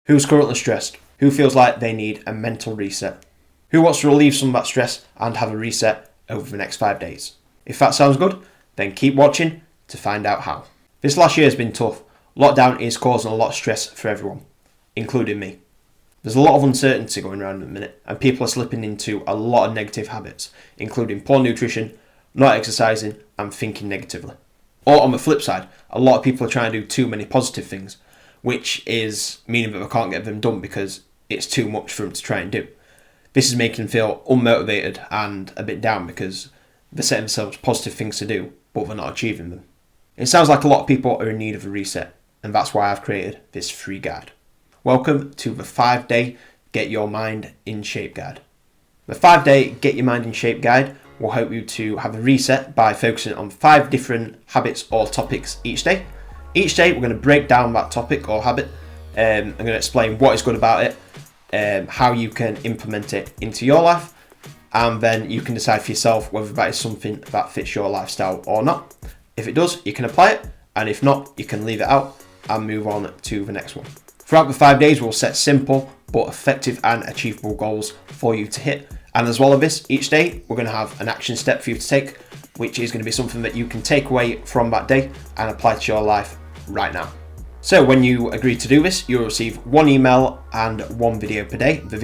Who's currently stressed? Who feels like they need a mental reset? Who wants to relieve some of that stress and have a reset over the next 5 days? If that sounds good, then keep watching to find out how. This last year has been tough. Lockdown is causing a lot of stress for everyone, including me. There's a lot of uncertainty going around at the minute, and people are slipping into a lot of negative habits, including poor nutrition, not exercising, and thinking negatively. Or on the flip side, a lot of people are trying to do too many positive things, which is meaning that they can't get them done because it's too much for them to try and do. This is making them feel unmotivated and a bit down because they're setting themselves positive things to do, but they're not achieving them. It sounds like a lot of people are in need of a reset, and that's why I've created this free guide. Welcome to the 5-day Get Your Mind in Shape guide. The 5-day Get Your Mind in Shape guide will help you to have a reset by focusing on 5 different habits or topics each day. Each day we're going to break down that topic or habit. I'm going to explain what is good about it, how you can implement it into your life, and then you can decide for yourself whether that is something that fits your lifestyle or not. If it does, you can apply it, and if not, you can leave it out and move on to the next one. Throughout the 5 days, we'll set simple but effective and achievable goals for you to hit. And as well as this, each day we're going to have an action step for you to take, which is going to be something that you can take away from that day and apply to your life right now. So when you agree to do this, you'll receive 1 email and 1 video per day. The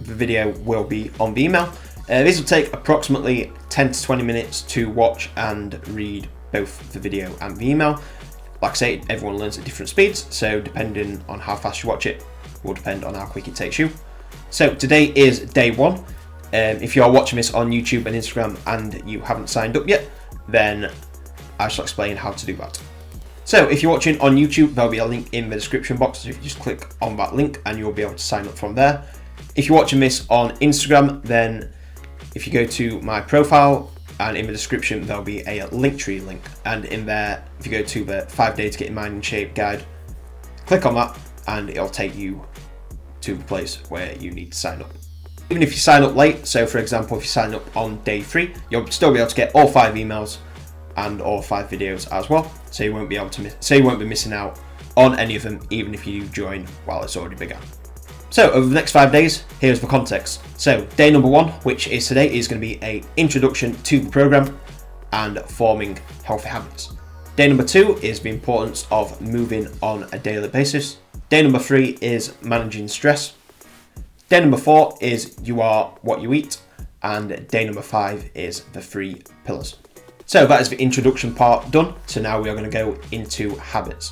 video will be on the email. This will take approximately 10 to 20 minutes to watch and read both the video and the email. Like I say, everyone learns at different speeds, so depending on how fast you watch it will depend on how quick it takes you. So today is day 1. If you're watching this on YouTube and Instagram and you haven't signed up yet, then I shall explain how to do that. So if you're watching on YouTube, there'll be a link in the description box, so you just click on that link and you'll be able to sign up from there. If you're watching this on Instagram, then if you go to my profile and in the description there'll be a Linktree link, and in there if you go to the 5 days to get your mind in shape guide, click on that and it'll take you to the place where you need to sign up. Even if you sign up late, so for example if you sign up on day 3, you'll still be able to get all 5 emails and all 5 videos as well, so you won't be missing out on any of them even if you join while it's already begun. So over the next 5 days, here's the context. So day number 1, which is today, is going to be an introduction to the program and forming healthy habits. Day number 2 is the importance of moving on a daily basis. Day number 3 is managing stress. Day number 4 is you are what you eat, and day number 5 is the 3 pillars. So that is the introduction part done. So now we are going to go into habits.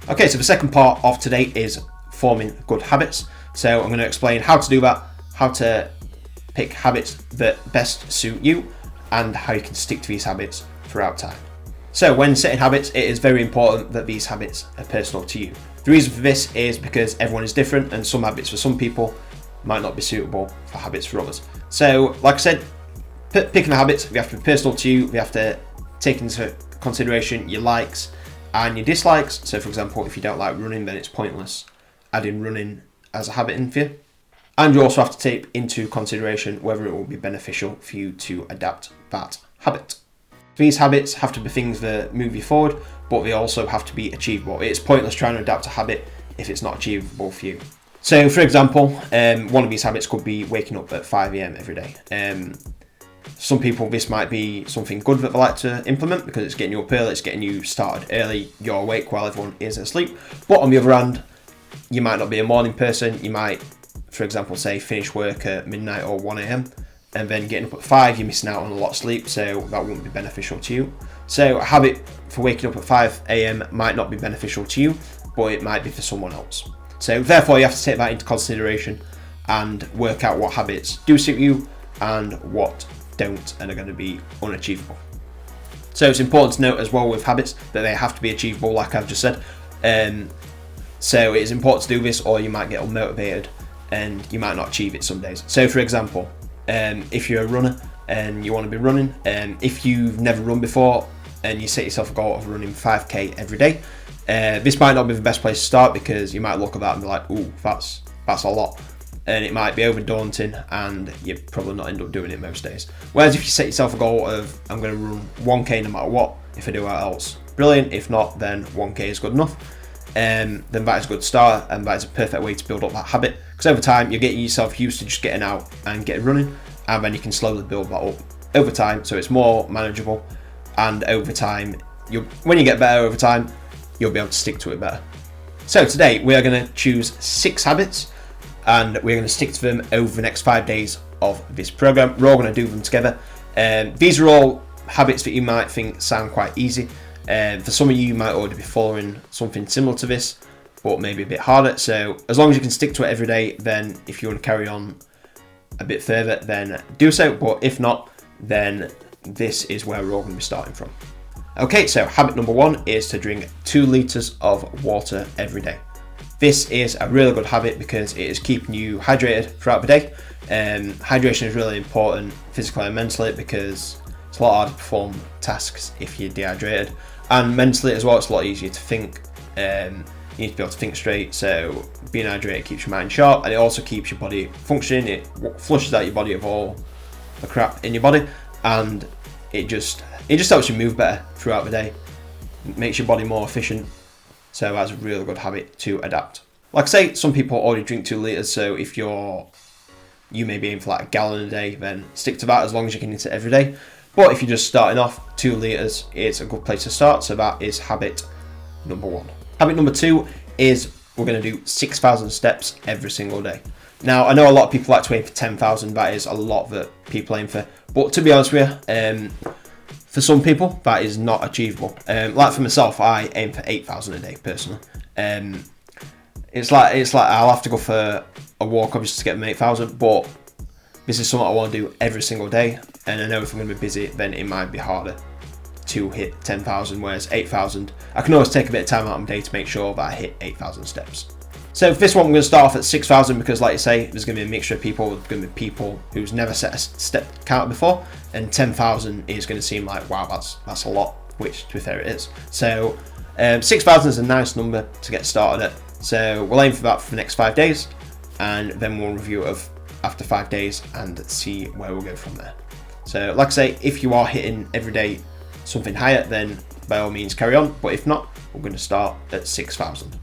Okay, so the second part of today is forming good habits. So I'm going to explain how to do that, how to pick habits that best suit you, and how you can stick to these habits throughout time. So when setting habits, it is very important that these habits are personal to you. The reason for this is because everyone is different, and some habits for some people might not be suitable for habits for others. So like I said, picking the habits, they have to be personal to you. They have to take into consideration your likes and your dislikes. So for example, if you don't like running, then it's pointless adding running as a habit in for you. And you also have to take into consideration whether it will be beneficial for you to adapt that habit. These habits have to be things that move you forward, but they also have to be achievable. It's pointless trying to adapt a habit if it's not achievable for you. So for example, one of these habits could be waking up at 5 a.m. every day. Some people, this might be something good that they like to implement because it's getting you up early, it's getting you started early, you're awake while everyone is asleep. But on the other hand, you might not be a morning person. You might, for example, say finish work at midnight or 1 a.m. and then getting up at 5, you're missing out on a lot of sleep, so that wouldn't be beneficial to you. So a habit for waking up at 5 a.m. might not be beneficial to you, but it might be for someone else. So therefore you have to take that into consideration and work out what habits do suit you and what don't and are going to be unachievable. So it's important to note as well with habits that they have to be achievable, like I've just said. So it is important to do this, or you might get unmotivated and you might not achieve it some days. So for example, if you're a runner and you want to be running, if you've never run before and you set yourself a goal of running 5k every day, this might not be the best place to start because you might look at that and be like, ooh, that's a lot. And it might be over daunting and you probably not end up doing it most days. Whereas if you set yourself a goal of, I'm going to run 1k no matter what, if I do what else, brilliant. If not, then 1k is good enough. then that is a good start, and that is a perfect way to build up that habit, because over time you're getting yourself used to just getting out and getting running, and then you can slowly build that up over time, so it's more manageable, and over time, when you get better over time, you'll be able to stick to it better. So today we are going to choose 6 habits, and we're going to stick to them over the next 5 days of this program. We're all going to do them together. These are all habits that you might think sound quite easy. For some of you might already be following something similar to this, but maybe a bit harder. So as long as you can stick to it every day, then if you want to carry on a bit further, then do so. But if not, then this is where we're all going to be starting from. Okay, so habit number 1 is to drink 2 litres of water every day. This is a really good habit because it is keeping you hydrated throughout the day. Hydration is really important physically and mentally, because it's a lot harder to perform tasks if you're dehydrated, and mentally as well, it's a lot easier to think. You need to be able to think straight, so being hydrated keeps your mind sharp, and it also keeps your body functioning. It flushes out your body of all the crap in your body, and it just helps you move better throughout the day. It makes your body more efficient, so that's a really good habit to adapt. Like I say, some people already drink 2 litres, so if you may be aiming for like a gallon a day, then stick to that as long as you can eat it every day. But if you're just starting off, 2 litres is a good place to start, so that is habit number 1. Habit number 2 is we're going to do 6,000 steps every single day. Now, I know a lot of people like to aim for 10,000, that is a lot that people aim for, but to be honest with you, for some people, that is not achievable. Like for myself, I aim for 8,000 a day personally. It's like I'll have to go for a walk obviously to get them 8,000, but this is something I want to do every single day, and I know if I'm going to be busy, then it might be harder to hit 10,000, whereas 8,000, I can always take a bit of time out of my day to make sure that I hit 8,000 steps. So for this one, I'm going to start off at 6,000 because, like I say, there's going to be a mixture of people. There's going to be people who's never set a step counter before, and 10,000 is going to seem like, wow, that's a lot, which to be fair it is. So 6,000 is a nice number to get started at. So we'll aim for that for the next 5 days, and then we'll review it after 5 days and see where we'll go from there. So like I say, if you are hitting every day something higher, then by all means carry on, but if not, we're going to start at 6,000.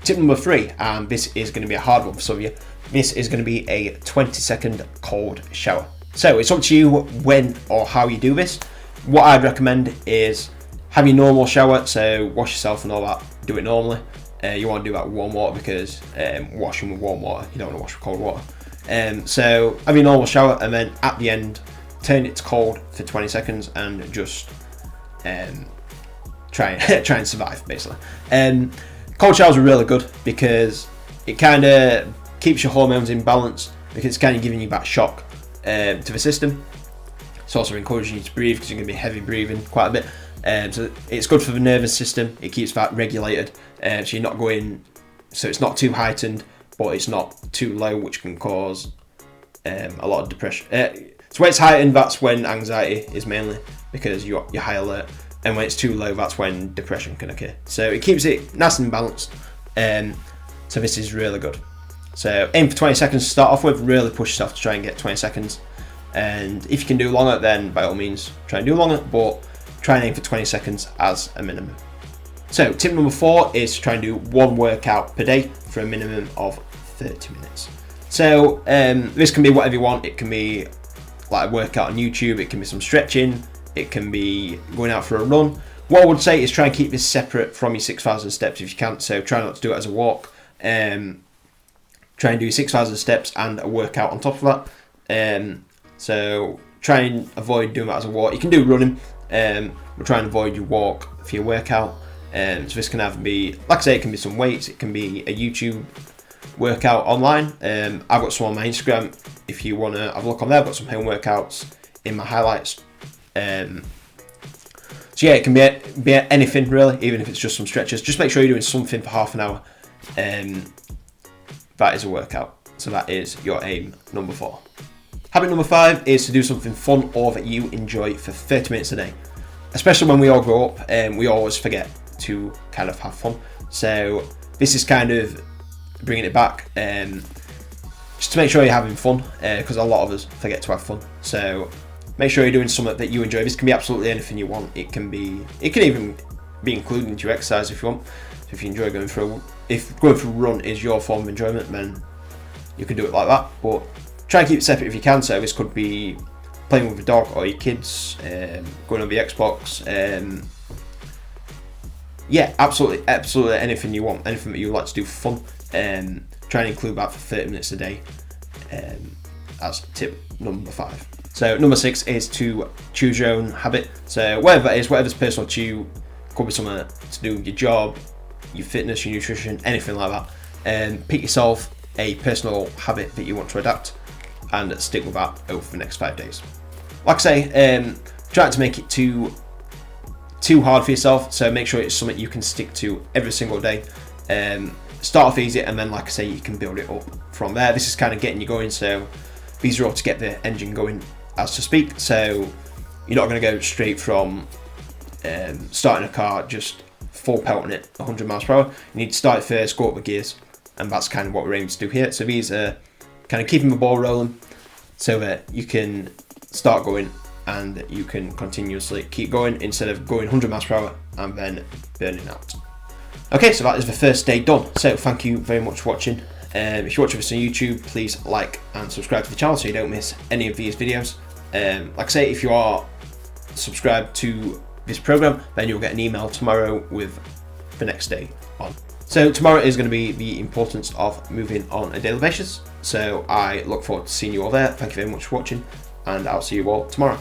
Tip number 3, and this is going to be a hard one for some of you, this is going to be a 20-second cold shower. So it's up to you when or how you do this. What I'd recommend is have your normal shower, so wash yourself and all that, do it normally. You want to do that with warm water, because washing with warm water, you don't want to wash with cold water. So have your normal shower, and then at the end, turn it to cold for 20 seconds and just try and survive, basically. Cold showers are really good because it kind of keeps your hormones in balance, because it's kind of giving you that shock to the system. It's also encouraging you to breathe, because you're going to be heavy breathing quite a bit. So it's good for the nervous system. It keeps that regulated, so you're not going, so it's not too heightened, but it's not too low, which can cause a lot of depression. So when it's heightened, that's when anxiety is mainly, because you're high alert, and when it's too low, that's when depression can occur. So it keeps it nice and balanced. So this is really good. So aim for 20 seconds to start off with. Really push yourself to try and get 20 seconds. And if you can do longer, then by all means try and do longer, but try and aim for 20 seconds as a minimum. So tip number 4 is to try and do 1 workout per day for a minimum of 30 minutes. So this can be whatever you want. It can be like a workout on YouTube, it can be some stretching, it can be going out for a run. What I would say is try and keep this separate from your 6,000 steps if you can. So try not to do it as a walk. Try and do 6,000 steps and a workout on top of that. So try and avoid doing that as a walk. You can do running, but try and avoid your walk for your workout. So this can either be, like I say, it can be some weights, it can be a YouTube workout online. I've got some on my Instagram. If you want to have a look on there, I've got some home workouts in my highlights. So yeah, it can be anything really, even if it's just some stretches. Just make sure you're doing something for half an hour. That is a workout. So that is your aim number 4. Habit number 5 is to do something fun or that you enjoy for 30 minutes a day. Especially when we all grow up, we always forget to kind of have fun. So this is kind of bringing it back, just to make sure you're having fun, because a lot of us forget to have fun. So make sure you're doing something that you enjoy. This can be absolutely anything you want. It can even be included into your exercise if you want. If you enjoy if going for a run is your form of enjoyment, then you can do it like that. But try and keep it separate if you can. So this could be playing with a dog or your kids, going on the Xbox. Yeah, absolutely anything you want, anything that you like to do for fun. Try and include that for 30 minutes a day as tip number 5. So number 6 is to choose your own habit. So whatever that is, whatever's personal to you, could be something to do with your job, your fitness, your nutrition, anything like that. Pick yourself a personal habit that you want to adapt and stick with that over the next 5 days. Like I say, try not to make it too hard for yourself, so make sure it's something you can stick to every single day. Start off easy, and then, like I say, you can build it up from there. This is kind of getting you going, so these are all to get the engine going, as to speak. So you're not going to go straight from starting a car just full pelting it 100 miles per hour. You need to start it first, go up the gears, and that's kind of what we're aiming to do here. So these are kind of keeping the ball rolling so that you can start going and you can continuously keep going instead of going 100 miles per hour and then burning out. Okay, so that is the first day done. So thank you very much for watching. If you're watching this on YouTube, please like and subscribe to the channel so you don't miss any of these videos. Like I say, if you are subscribed to this program, then you'll get an email tomorrow with the next day on. So tomorrow is going to be the importance of moving on a daily basis. So I look forward to seeing you all there. Thank you very much for watching, and I'll see you all tomorrow.